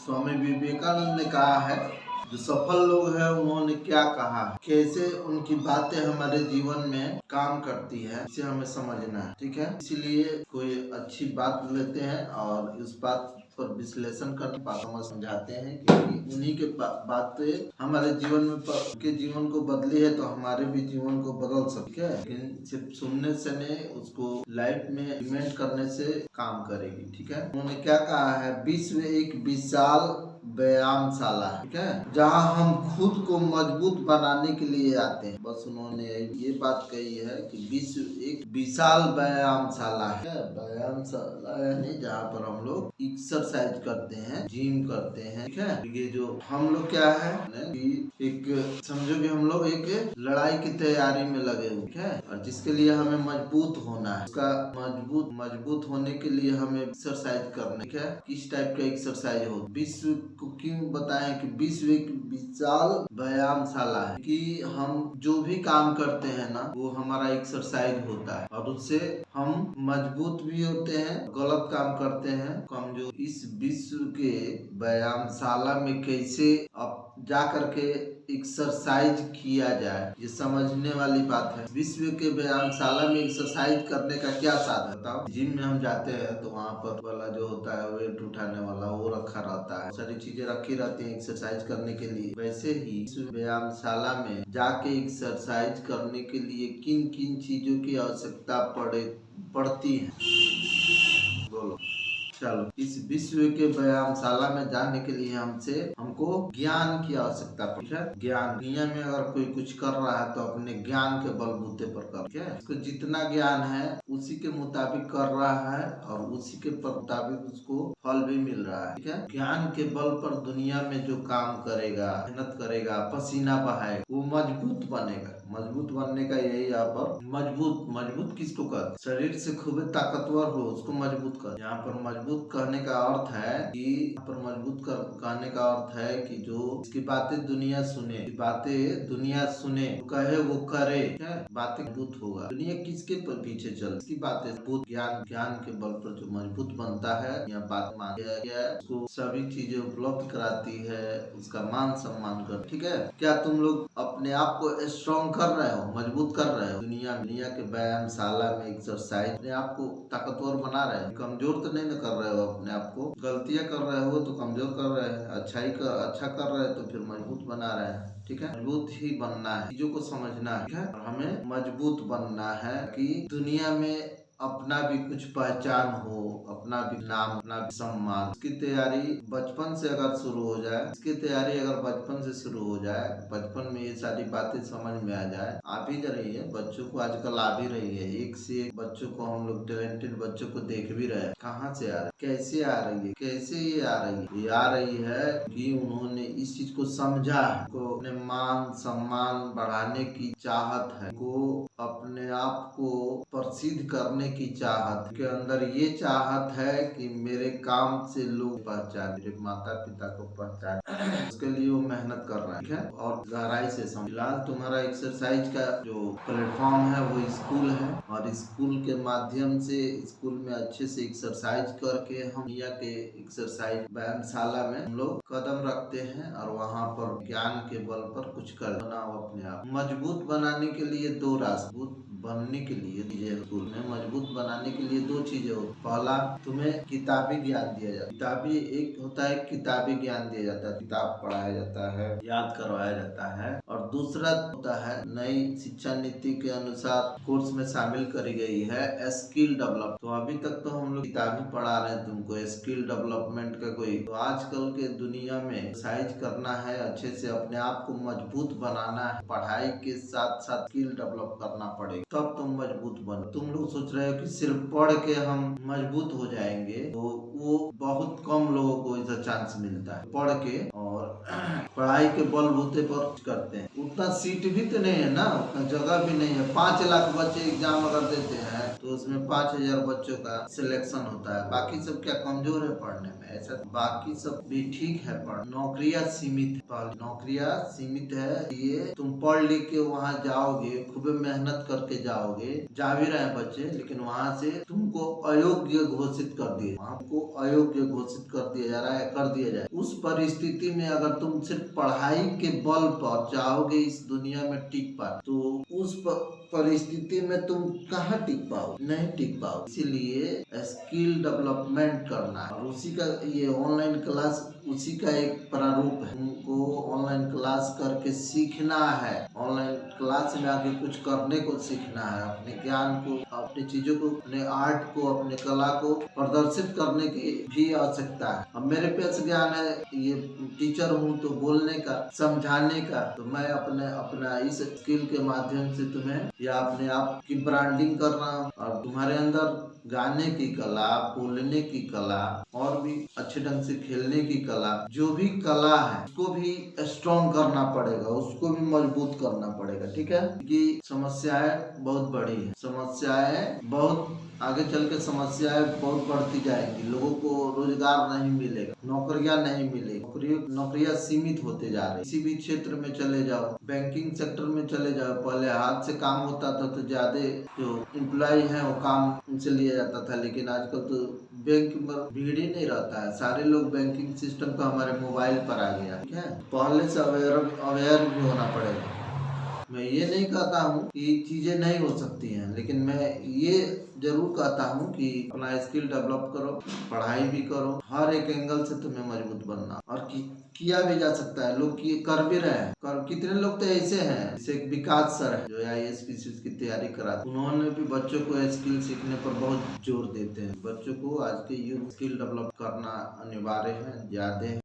स्वामी विवेकानंद ने कहा है, जो सफल लोग हैं उन्होंने क्या कहा है, कैसे उनकी बातें हमारे जीवन में काम करती है, इसे हमें समझना है। ठीक है, इसीलिए कोई अच्छी बात लेते हैं और उस बात पर विश्लेषण करके बातों में समझाते हैं, क्योंकि उन्हीं के बातें हमारे जीवन में के जीवन को बदली है तो हमारे भी जीवन को बदल सकते हैं। लेकिन सिर्फ सुनने से नहीं, उसको लाइफ में इम्प्लीमेंट करने से काम करेगी। ठीक है, उन्होंने क्या कहा है, विश्व एक विशाल व्यायामशाला है। ठीक है, जहाँ हम खुद को मजबूत बनाने के लिए आते हैं। बस उन्होंने ये बात कही है कि विश्व एक विशाल व्यायामशाला है। व्यायामशाला यानी जहाँ पर हम लोग एक्सरसाइज करते हैं, जिम करते हैं। ठीक है, ये जो हम लोग क्या है कि एक समझो कि हम लोग एक लड़ाई की तैयारी में लगे हुए हैं, और जिसके लिए हमें मजबूत होना है। उसका मजबूत होने के लिए हमें एक्सरसाइज करने। ठीक है, किस टाइप का एक्सरसाइज हो, विश्व को क्यों बताएं कि विश्व एक विशाल व्यायामशाला है, कि हम जो भी काम करते हैं ना, वो हमारा एक्सरसाइज होता है और उससे हम मजबूत भी होते हैं। गलत काम करते हैं कमजोर। इस विश्व के व्यायामशाला में कैसे अब जा करके एक्सरसाइज किया जाए, ये समझने वाली बात है। विश्व के व्यायामशाला में एक्सरसाइज करने का क्या साधन बताओ। जिम में हम जाते हैं तो वहाँ पर वाला जो होता है वेट उठाने वाला, वो रखा रहता है, सारी चीजें रखी रहती हैं एक्सरसाइज करने के लिए। वैसे ही व्यायामशाला में जाके एक्सरसाइज करने के लिए किन किन चीजों की आवश्यकता पड़ती है, बोलो। चलो, इस विश्व के व्यायामशाला में जाने के लिए हमको ज्ञान की आवश्यकता पड़ती है। ज्ञान, दुनिया में अगर कोई कुछ कर रहा है तो अपने ज्ञान के बलबूते पर कर। ठीक है, उसको जितना ज्ञान है उसी के मुताबिक कर रहा है और उसी के मुताबिक उसको फल भी मिल रहा है। ठीक है, ज्ञान के बल पर दुनिया में जो काम करेगा, मेहनत करेगा, पसीना बहाएगा, वो मजबूत बनेगा। मजबूत बनने का यही यहाँ पर मजबूत किसको कर, शरीर से खूब ताकतवर हो उसको मजबूत कर। यहाँ पर मजबूत कहने का अर्थ है कि यहाँ पर मजबूत कहने का अर्थ है कि जो इसकी बातें दुनिया सुने, तो कहे वो करे। बातें मजबूत होगा। दुनिया किसके पीछे चल, इसकी बातें मजबूत ज्ञान के बल पर जो मजबूत बनता है, यह बात मान गया, उसको सभी चीजें उपलब्ध कराती है, उसका मान सम्मान कर। ठीक है, क्या तुम लोग अपने आप को स्ट्रॉन्ग कर रहे हो, मजबूत कर रहे हो? दुनिया के व्यायामशाला में एक्सरसाइज अपने आप को ताकतवर बना रहे हो, कमजोर तो नहीं कर रहे हो अपने आप को। गलतियां कर रहे हो तो कमजोर कर रहे हैं, अच्छा कर रहे हैं तो फिर मजबूत बना रहे हैं। ठीक है, मजबूत ही बनना है, चीजों को समझना है। ठीक है, और हमें मजबूत बनना है कि दुनिया में अपना भी कुछ पहचान हो, अपना भी नाम, अपना भी सम्मान। इसकी तैयारी बचपन से अगर शुरू हो जाए, बचपन से शुरू हो जाए, बचपन में ये सारी बातें समझ में आ जाए, आ भी रही है बच्चों को, आजकल आ भी रही है। एक से एक बच्चों को हम लोग टैलेंटेड बच्चों को देख भी रहे हैं। कहाँ से आ रही, कैसे आ रही है, कैसे ये आ रही है? ये आ रही है कि उन्होंने इस चीज को समझा है, को अपने मान सम्मान बढ़ाने की चाहत है, को अपने आप को प्रसिद्ध करने की चाहत के अंदर ये चाहत है कि मेरे काम से लोग पहचान, मेरे माता पिता को पहचान, उसके लिए वो मेहनत कर रहा है। ठीक है, और गहराई से समझ। फिलहाल तुम्हारा एक्सरसाइज का जो प्लेटफॉर्म है वो स्कूल है, और स्कूल के माध्यम से स्कूल में अच्छे से एक्सरसाइज करके हम दुनिया के एक्सरसाइज व्यायामशाला में हम लोग कदम रखते हैं, और वहाँ पर ज्ञान के बल पर कुछ कर बनाओ अपने आप। मजबूत बनाने के लिए दो रास्ते बनने के लिए स्कूल में मजबूत बनाने के लिए दो चीजें होती। पहला, तुम्हें किताबी ज्ञान दिया जाता है। एक होता है किताबी ज्ञान दिया जाता है, किताब पढ़ाया जाता है, याद करवाया जाता है। और दूसरा होता है नई शिक्षा नीति के अनुसार कोर्स में शामिल करी गई है स्किल डेवलप। तो अभी तक तो हम लोग किताबी पढ़ा रहे हैं तुमको, स्किल डेवलपमेंट का कोई। तो आजकल के दुनिया में एक्सरसाइज करना है, अच्छे से अपने आप को मजबूत बनाना है, पढ़ाई के साथ साथ स्किल डेवलप करना पड़ेगा, तब तुम मजबूत बनो। तुम लोग सोच रहे हो कि सिर्फ पढ़ के हम मजबूत हो जाएंगे, तो वो बहुत कम लोगों को ऐसा चांस मिलता है। पढ़ के और पढ़ाई के बलबूते पर करते हैं, उतना सीट भी तो नहीं है ना, उतना जगह भी नहीं है। 5 लाख बच्चे एग्जाम अगर देते हैं तो तो उसमें 5,000 बच्चों का सिलेक्शन होता है। बाकी सब क्या कमजोर है पढ़ने में? ऐसा बाकी सब भी ठीक है पढ़, नौकरियां सीमित है, नौकरियां सीमित है। ये तुम पढ़ लिख के वहाँ जाओगे, खूब मेहनत करके जाओगे, जा भी रहे हैं बच्चे, लेकिन वहाँ से तुमको अयोग्य घोषित कर दिए, आपको अयोग्य घोषित कर दिया जा रहा है, कर दिया जाए। उस परिस्थिति में अगर तुम सिर्फ पढ़ाई के बल पर चाहोगे इस दुनिया में टिक पा, तो उस परिस्थिति में तुम कहाँ टिक पाओ? नहीं टिक पाओ। इसीलिए स्किल डेवलपमेंट करना है, और उसी का ये ऑनलाइन क्लास उसी का एक प्रारूप है। तुमको ऑनलाइन क्लास करके सीखना है, ऑनलाइन क्लास में आके कुछ करने को सीखना है, अपने ज्ञान को, अपनी चीजों को, अपने आर्ट को, अपने कला को प्रदर्शित करने की भी आवश्यकता है। अब मेरे पास ज्ञान है, ये टीचर हूँ तो बोलने का, समझाने का, तो मैं अपना इस स्किल के माध्यम से तुम्हें या अपने आप की ब्रांडिंग कर रहा हूँ, और तुम्हारे अंदर गाने की कला, बोलने की कला, और भी अच्छे ढंग से खेलने की कला, जो भी कला है उसको भी स्ट्रॉन्ग करना पड़ेगा, उसको भी मजबूत करना पड़ेगा। ठीक है, कि समस्याएं बहुत बड़ी है, समस्याएं बहुत आगे चल के समस्याएं बहुत बढ़ती जाएंगी। लोगों को रोजगार नहीं मिलेगा, नौकरियां नहीं मिलेगी, नौकरियां सीमित होते जा रही। किसी भी क्षेत्र में चले जाओ, बैंकिंग सेक्टर में चले जाओ, पहले हाथ से काम होता था तो ज्यादा जो एम्प्लॉय है वो काम उनसे लिया जाता था, लेकिन आजकल तो बैंक पर भीड़ ही नहीं रहता है, सारे लोग बैंकिंग सिस्टम का हमारे मोबाइल पर आ गया। ठीक है, पहले से अवेयर भी होना पड़ेगा। मैं ये नहीं कहता हूँ कि चीजें नहीं हो सकती हैं, लेकिन मैं ये जरूर कहता हूँ कि अपना स्किल डेवलप करो, पढ़ाई भी करो, हर एक एंगल से तुम्हें मजबूत बनना, और किया भी जा सकता है। लोग कर भी रहे हैं, कितने लोग तो ऐसे हैं, जैसे एक विकास सर है जो IAS PCS की तैयारी कराते, उन्होंने भी बच्चों को स्किल सीखने पर बहुत जोर देते हैं। बच्चों को आज के युग स्किल डेवलप करना अनिवार्य है, ज्यादा है।